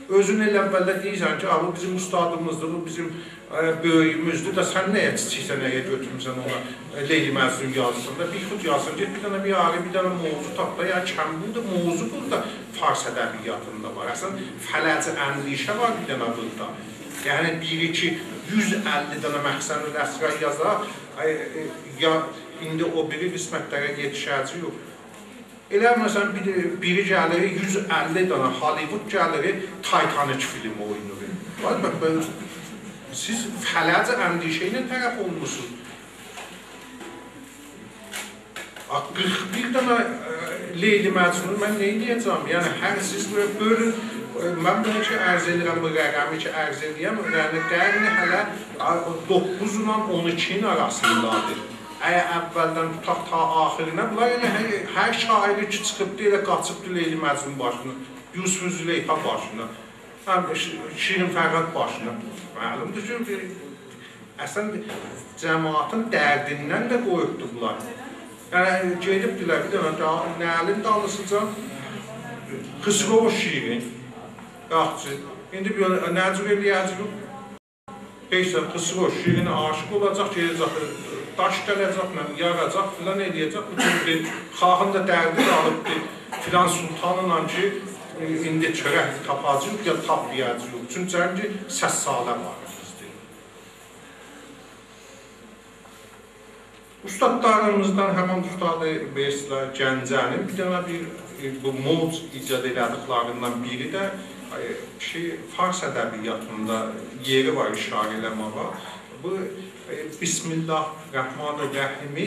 Özün elə əvvəldə deyirsən ki, bu bizim ustadımızdır, bu bizim böyüyümüzdür da sən nəyə çiçiksən, nəyə götürmüsən ona Leyli Məcnun yazsın da, bir xud yazsın, get bir dənə bir ağı, bir dənə mövzu tap da, yəni kəmbudur, mövzu burada fars ədəbiyyatında var. Əslən, fələci əndişə var bir dənə burada. Yəni, 1-2, 150 dənə məxsənül əsrə yazar, ya indi o biri qismətlərə yetişəci yox. Elə məsələn, biri gəlir, 150 dənə Hollywood gəlir, Titanic film oyunu. Siz fələci əndişə ilə tərəf olmuşsunuz. 41 dənə Leyli Məcnunu mən nə edəcəm? Yəni, hər siz bölün, mən bunu ki, ərz edirəm, bu rəqəmi ki, ərz edirəm, yəni qərni hələ 9 ilə 12-in arasındadır. Əgər əvvəldən tutaq ta axirinə, bunlar elə hər şairi ki, çıxıbdır, elə qaçıbdır Leyli Məcnun başına, Yusuf Züleyxa başına, Şirin Fərhad başına. Məlumdur ki, əslən, cəmaatın dərdindən də qoyubdur bunlar. Yəni, gedibdilər, bir dənə nəlin dalısıca, Xısrov şiirin, yaxçı, indi nə cür eləyəcək? Heysəm, Xısrov şiirinə aşıq olacaq, gedəcək, daş gələcək, yaracaq, filan eləyəcək, bütün xahın da dərdini alıbdır, filan sultanınla ki, indi çörək tapacaq, ya tapmayacaq, çünki səs salə var. Ustadlarımızdan həmən ustadı Veyslər Gəncənin bir dənə bu moc icad elədiklərindən biri də fars ədəbiyyatında yeri var işarə eləməyə. Bu Bismillahirrahmanirrahimi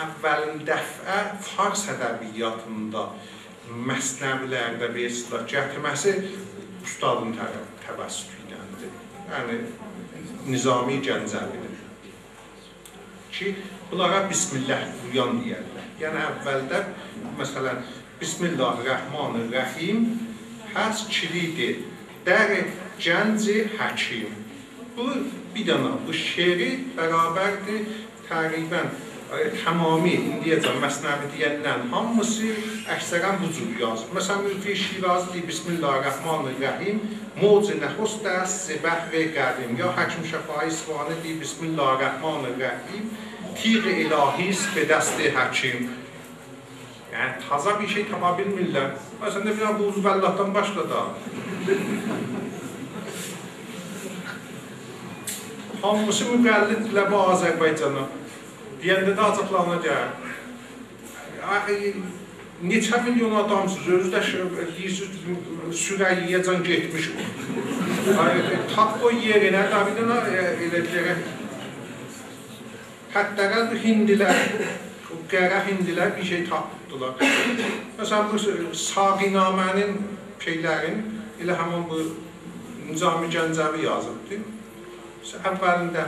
əvvəlin dəfə fars ədəbiyyatında məsnəvilərdə Veyslər gətirməsi ustadın təvəssütü iləndir. Yəni, Nizami Gəncəvidir. Ki, bunlara Bismillah uyan deyərlər. Yəni, əvvəldə, məsələn, Bismillahirrahmanirrahim həz kilidir, dəri gənci həkim. Bu, bir dənə, bu şeiri bərabərdir, təqribən, tamami, indiyəcəm, məsnəvi deyəndən hamısı əksərən bu cür yazır. Məsələn, Mülki Şirazi deyir, Bismillahirrahmanirrahim, moc-i nəxust dəst, zəbəh və qədim. Ya Həkim Şəfai İsvani deyir, Bismillahirrahmanirrahim, tiq-i ilahis be dəst-i həkim. Yəni, taza bir şey tapa bilmirlər. Məsələn, bir bu Uzbəllatdan başladı. Hamısı müqəlliddirlər bu Azərbaycana. Deyəndə də acıqlarına gəlir. Neçə milyon adamsız, özü də Sürəyyəcan getmiş. Tap o yerinə, bir dənə elə deyərək, hətta hindilər, qərə hindilər bir şey tapdılar. Məsələn, bu Sağinamənin şeylərin, elə həmin bu Nizami Gəncəvi yazıbdır. Əvvəlində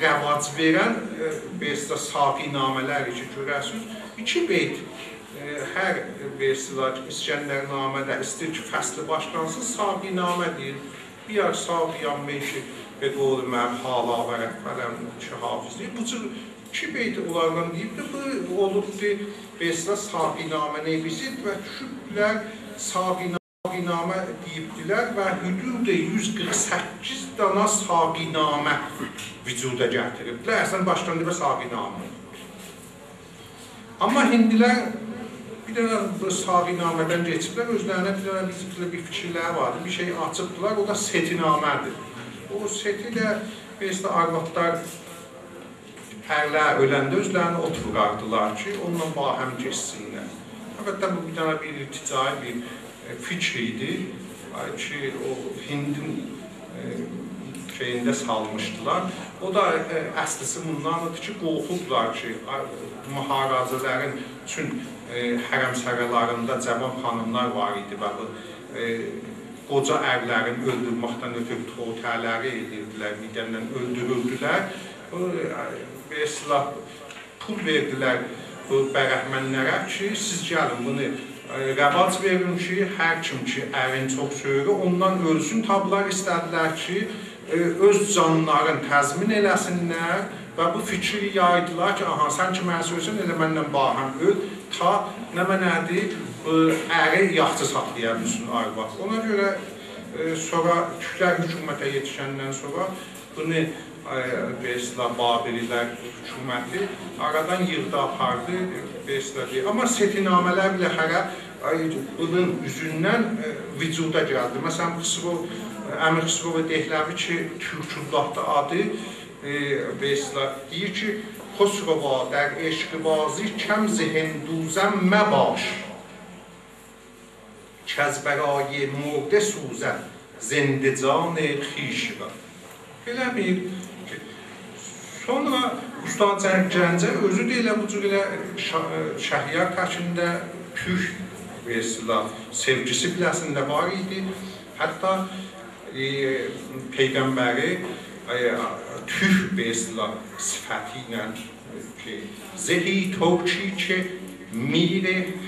rəvac verən Sağinamələr ki, görəsiniz, 2 beyt hər İskəndərnamədə istəyir ki, fəsli başlansın, Sağinamə deyil. Bir yer Sağiyanmə ki, və qovlu mənim hala vərək fələm ki, hafiz deyil. Bu cür 2 beyt onlardan deyibdir, bu olubdur, Sağinamə nevisid və düşübdülər Sağinamə deyibdilər və hüdud 148 dana Sağinamə vücuda gətiribdilər. Əslən, başdan deyibə Sağinamə. Amma hindilər bir dənə Sağinamədən geçiblər, özlərinə bir fikirləri vardı, bir şey açıbdılar, o da Setinamədir. O seti də arvadlar ərlər öləndə özlərini ot vurardılar ki, onunla bahəm geçsinlər. Həqiqətən bu bir dənə bir ticai bir fikr idi ki, o Hindin şeyində salmışdılar. O da əslisi bundandır ki, qorxublar ki, müharacələrin üçün hərəm sərəlarında cavan xanımlar var idi və qoca ərlərin öldürməkdən ötürü totələri edirdilər, midəndən öldürüldülər. Pul verdilər bu bərəhmənlərə ki, siz gəlin bunu rəvac verin ki, hər kim ki, ərin çox söyürü, ondan ölsün. Tablar istədilər ki, öz canlarını təzmin eləsinlər və bu fikri yaydılar ki, aha, sən ki, mən söyürsən, elə məndən bahəm öl, ta nə mənədir, əri yaxçı saxlaya bilsin arvad. Ona görə sonra Türklər hökumətə yetişəndən sonra bunu Babirilər hökuməti aradan yığdı, apardı. Amma setinamələr biləhərə bunun üzündən vücuda gəldi. Məsələn, Əmir Xısrova deyirlər ki, Türküllahda adı deyir ki, Xusrova در عشقبازی کم ز هندوزم مباش که از برای مرده سوزد زنده جان خویش را. Belə bir sonra Ustad Gəncə özü də elə bu cür elə Şəhriyar tərkində Türk sevgisi biləsində var idi. Hətta Peyğəmbəri Türk sifəti ilə ki, زهی توچی که میر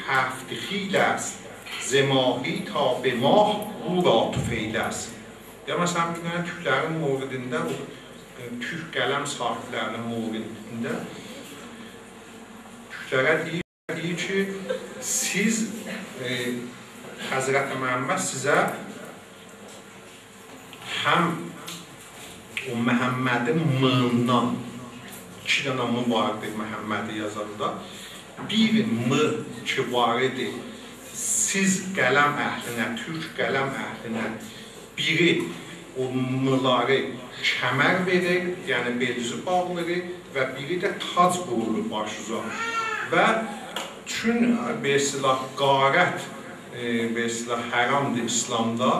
هفت خیل است ز ماهی تا به ماه او را tüfeyl است. Ya məsələn, bir dənə Türklərin moridində, Türk qələm sahiblərinin moridində Türklərə deyir ki, siz Həzrət Məhəmməd sizə həm o Məhəmmədin mığından 2 dənə mı var idi Məhəmmədi yazanda, bir mı ki var idi, siz qələm əhlinə, Türk qələm əhlinə biri o mıları kəmər verir, yəni belinizi bağlayır və biri də tac vurulur başınıza. Və çün qarət həramdır İslamda,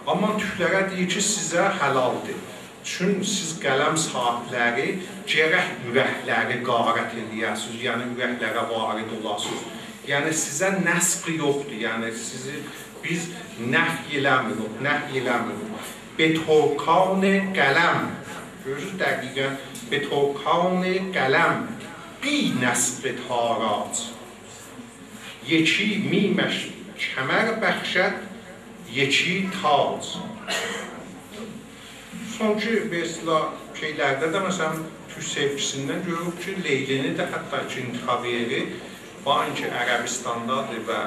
amma Türklərə deyir ki, sizə həlaldır. Çün siz qələm sahibləri gərək ürəkləri qarət edəyəsiniz, yəni ürəklərə varid olasınız. Yəni sizə nəsqi yoxdur, yəni sizi biz nəf eləmirik. Betokkan qələm, görürsünüz dəqiqən, betokkan qələm, bi nəsq tarac, yeki miməş kəmər bəxşət, yeki tac. Sonki şeylərdə də, məsələn, Türk sevgisindən görürük ki, Leylini də hətta ki, intixab edir. Baxın ki, Ərəbistandadır və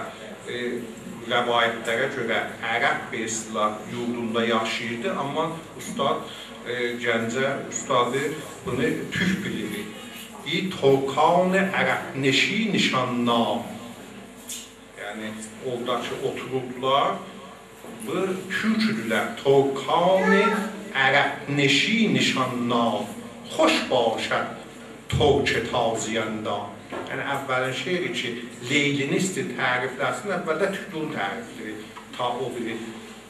rəvayətlərə görə ərəb yurdunda yaşayırdı, amma Ustad Gəncə ustadı bunu Türk bilir. deyir Torkan ərəbneşi nişannam. Yəni oradakı otururdular, bu Türkdülər. Torkan ərəbneşi nişannam. Xoş başad Tork taziyəndam. Yəni əvvəlin şeiri ki, Leylini istir tərifləsin, əvvəldə Türkdüyün tərifləri. Ta o biri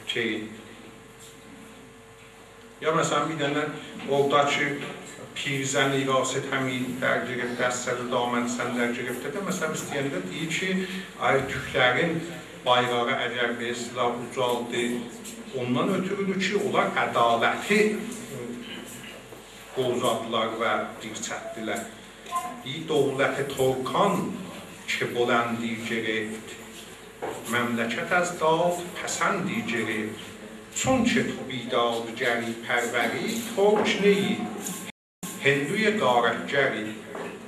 şeyin. Ya məsələn bir dənə oradakı Pirzəni İraset həmidlər giribdə, Əsəli Damən sənlər giribdə də məsələn istəyəndə deyir ki, Türklərin bayrağı əgər besilər ucaldı, ondan ötürülür ki, onlar ədaləti qozadılar və dirçətdilər. deyir dövlət-i Torkan ki buləndi gerift, məmləkət az dad pəsəndi gerift, çون که تو بیدادگری پروری ترک نیی هندوی qarətgəri.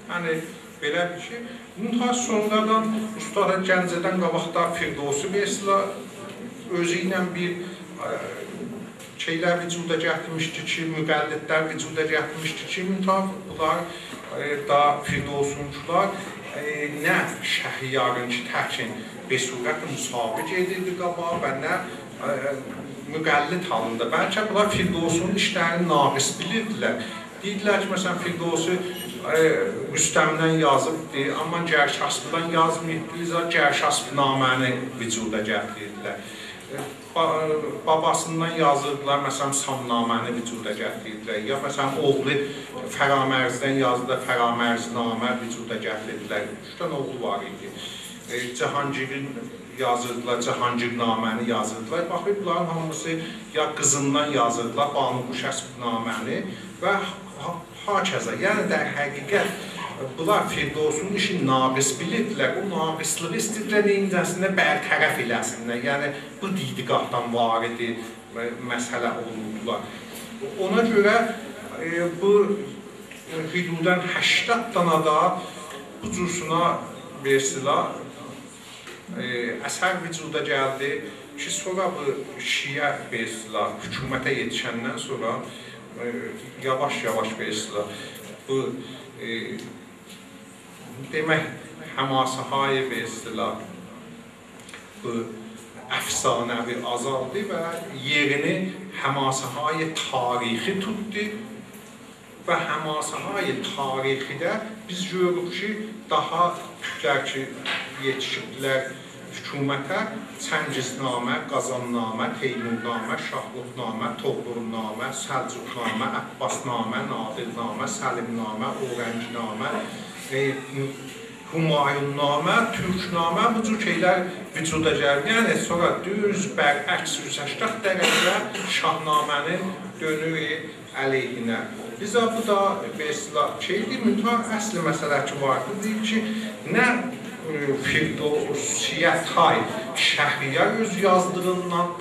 Yəni belə bir şey. Bundan sonradan Ustad Gəncədən qabaqda Firdovsi Besla özü ilə bir şeylər vücuda gətirmişdi ki, müqəllidlər vücuda gətirmişdi ki, bunlar da Firdovsuncular nə Şəhriyarın ki, təkin be surət müsabiq edirdi qabağa və nə müqəllid halında. Bəlkə bunlar Firdovsun işlərini naqis bilirdilər. Deyirdilər ki, məsələn, Firdovsi Rüstəmdən yazıbdı, amma Gərşasbıdan yazmayıbdı, Gərşasbnaməni vücuda gətirirdilər. Babasından yazırdılar, məsələn, Samnaməni vücuda gətirirdilər. Ya məsələn, oğlu Fəramərzidən yazdılar, Fəramərzinamə vücuda gətirirdilər. 3 dənə oğlu var idi. Cahangirin yazırdılar, Cahangirnaməni yazırdılar. Baxıb, bunların hamısı ya qızından yazırdılar, Banıquşəsbnaməni və hakəza. Yəni, der həqiqət, bunlar Firdovsun işi naqis bilirdilər. O naqisliği istədilər incəsində bərtərəf eləsinlər. Yəni, bu didiqatdan var idi, məsələ olurdular. Ona görə bu hüdudən 80 danada bu cursuna versilər əsər vücuda gəldi ki, sonra bu Şiə beyzlər hökumətə yetişəndən sonra yavaş-yavaş beyzlər bu demək həmasəhay beyzlər bu əfsanəvi azaldı və yerini həmasəhay tarixi tutdu və həmasəhay tarixidə biz görürük ki, daha tüklər ki, yetişibdilər hükümətə Çəngiznamə, Qazannamə, Teymurnamə, Şahruxnamə, Toğrulnamə, Səlcuqnamə, Əbbasnamə, Nadirnamə, Səlimnamə, Oranginamə, Humayunnamə, Türknamə bu cür şeylər vücuda gəldi. Yəni, sonra düz, bərəks 180 dərəcə Şahnamənin dönür əleyhinə. Bizə bu da şeydir, mütləq əsli məsələ ki vardır, deyir ki, nə Firdosiyyət hay Şəhriyar öz yazdığından